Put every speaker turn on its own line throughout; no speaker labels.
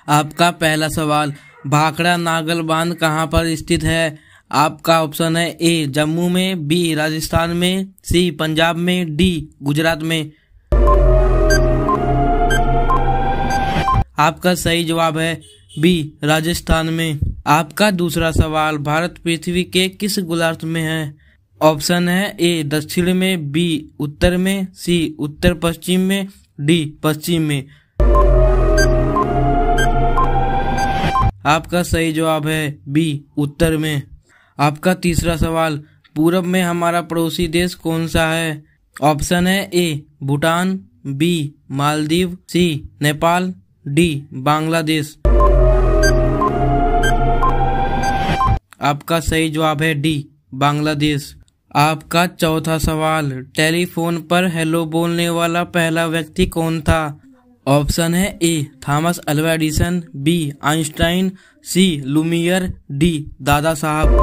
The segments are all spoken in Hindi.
आपका पहला सवाल, भाखड़ा नागल बांध कहाँ पर स्थित है? आपका ऑप्शन है ए जम्मू में, बी राजस्थान में, सी पंजाब में, डी गुजरात में। आपका सही जवाब है बी राजस्थान में। आपका दूसरा सवाल, भारत पृथ्वी के किस गोलार्ध में है? ऑप्शन है ए दक्षिण में, बी उत्तर में, सी उत्तर पश्चिम में, डी पश्चिम में। आपका सही जवाब है बी उत्तर में। आपका तीसरा सवाल, पूरब में हमारा पड़ोसी देश कौन सा है? ऑप्शन है ए भूटान, बी मालदीव, सी नेपाल, डी बांग्लादेश। आपका सही जवाब है डी बांग्लादेश। आपका चौथा सवाल, टेलीफोन पर हेलो बोलने वाला पहला व्यक्ति कौन था? ऑप्शन है A Thomas Alva Edison, B Einstein, C Lumiere, D Dada Saheb.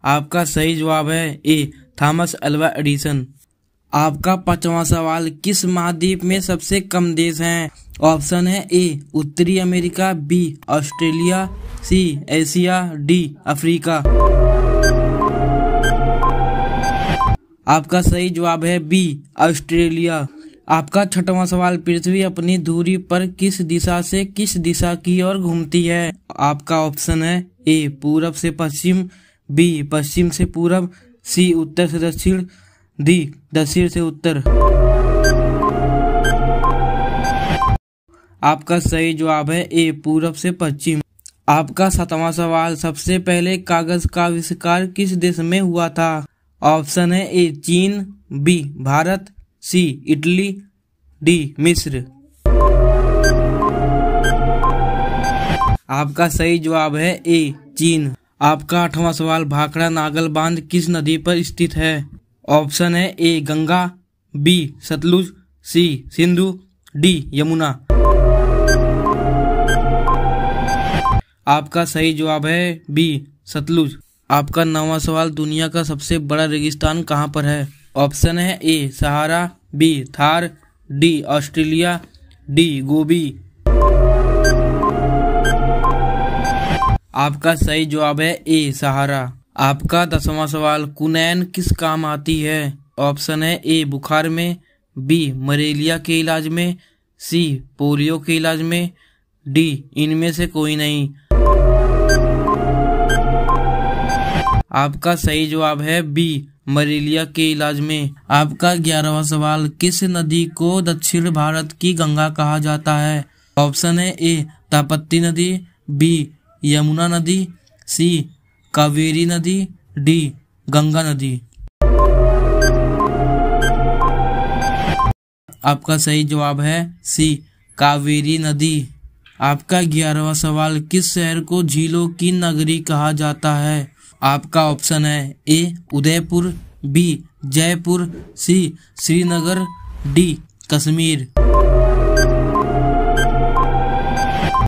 आपका सही जवाब है ए थॉमस अल्वा एडिसन। आपका पांचवा सवाल, किस महाद्वीप में सबसे कम देश हैं? ऑप्शन है ए उत्तरी America, B Australia, C Asia, D Africa. आपका सही जवाब है बी ऑस्ट्रेलिया। आपका छठवां सवाल, पृथ्वी अपनी धुरी पर किस दिशा से किस दिशा की ओर घूमती है? आपका ऑप्शन है ए पूरब से पश्चिम, बी पश्चिम से पूरब, सी उत्तर से दक्षिण, डी दक्षिण से उत्तर। आपका सही जवाब है ए पूरब से पश्चिम। आपका सातवां सवाल, सबसे पहले कागज का आविष्कार किस देश में हुआ था? ऑप्शन है ए चीन, बी भारत, सी इटली, डी मिस्र। आपका सही जवाब है ए चीन। आपका आठवां सवाल, भाखड़ा नागल बांध किस नदी पर स्थित है? ऑप्शन है ए गंगा, बी सतलुज, सी सिंधु, डी यमुना। आपका सही जवाब है बी सतलुज। आपका नौवां सवाल, दुनिया का सबसे बड़ा रेगिस्तान कहाँ पर है? ऑप्शन है A Sahara, B Thar, D Australia, D Gobi. आपका सही जवाब है ए सहारा। आपका 10वां सवाल, कुनैन किस काम आती है? ऑप्शन है ए बुखार में, बी मलेरिया के इलाज में, सी पोलियो के इलाज में, डी इनमें से कोई नहीं। आपका सही जवाब है बी मलेरिया के इलाज में। आपका 11वां सवाल, किस नदी को दक्षिण भारत की गंगा कहा जाता है? ऑप्शन है ए ताप्ती नदी, बी यमुना नदी, सी कावेरी नदी, डी गंगा नदी। आपका सही जवाब है सी कावेरी नदी। आपका 11वां सवाल, किस शहर को झीलों की नगरी कहा जाता है? आपका ऑप्शन है ए उदयपुर, बी जयपुर, सी श्रीनगर, डी कश्मीर।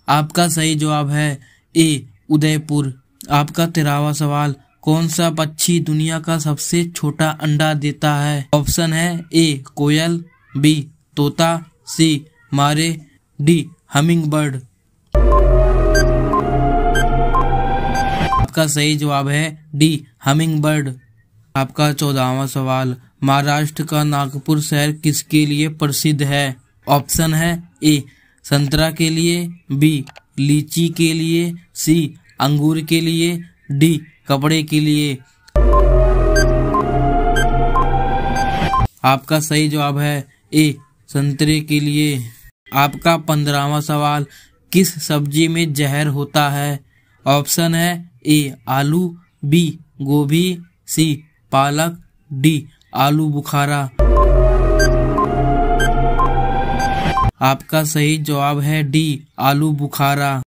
आपका सही जवाब है ए उदयपुर। आपका 13वां सवाल, कौन सा पक्षी दुनिया का सबसे छोटा अंडा देता है? ऑप्शन है ए कोयल, बी तोता, सी मारे, डी हमिंग बर्ड। आपका सही जवाब है डी हमिंग बर्ड। आपका 14वां सवाल, महाराष्ट्र का नागपुर शहर किसके लिए प्रसिद्ध है? ऑप्शन है ए संतरा के लिए, बी लीची के लिए, सी अंगूर के लिए, डी कपड़े के लिए। आपका सही जवाब है ए संतरे के लिए। आपका 15वां सवाल, किस सब्जी में जहर होता है? ऑप्शन है ए आलू, बी गोभी, सी पालक, डी आलू बुखारा। आपका सही जवाब है डी आलू बुखारा।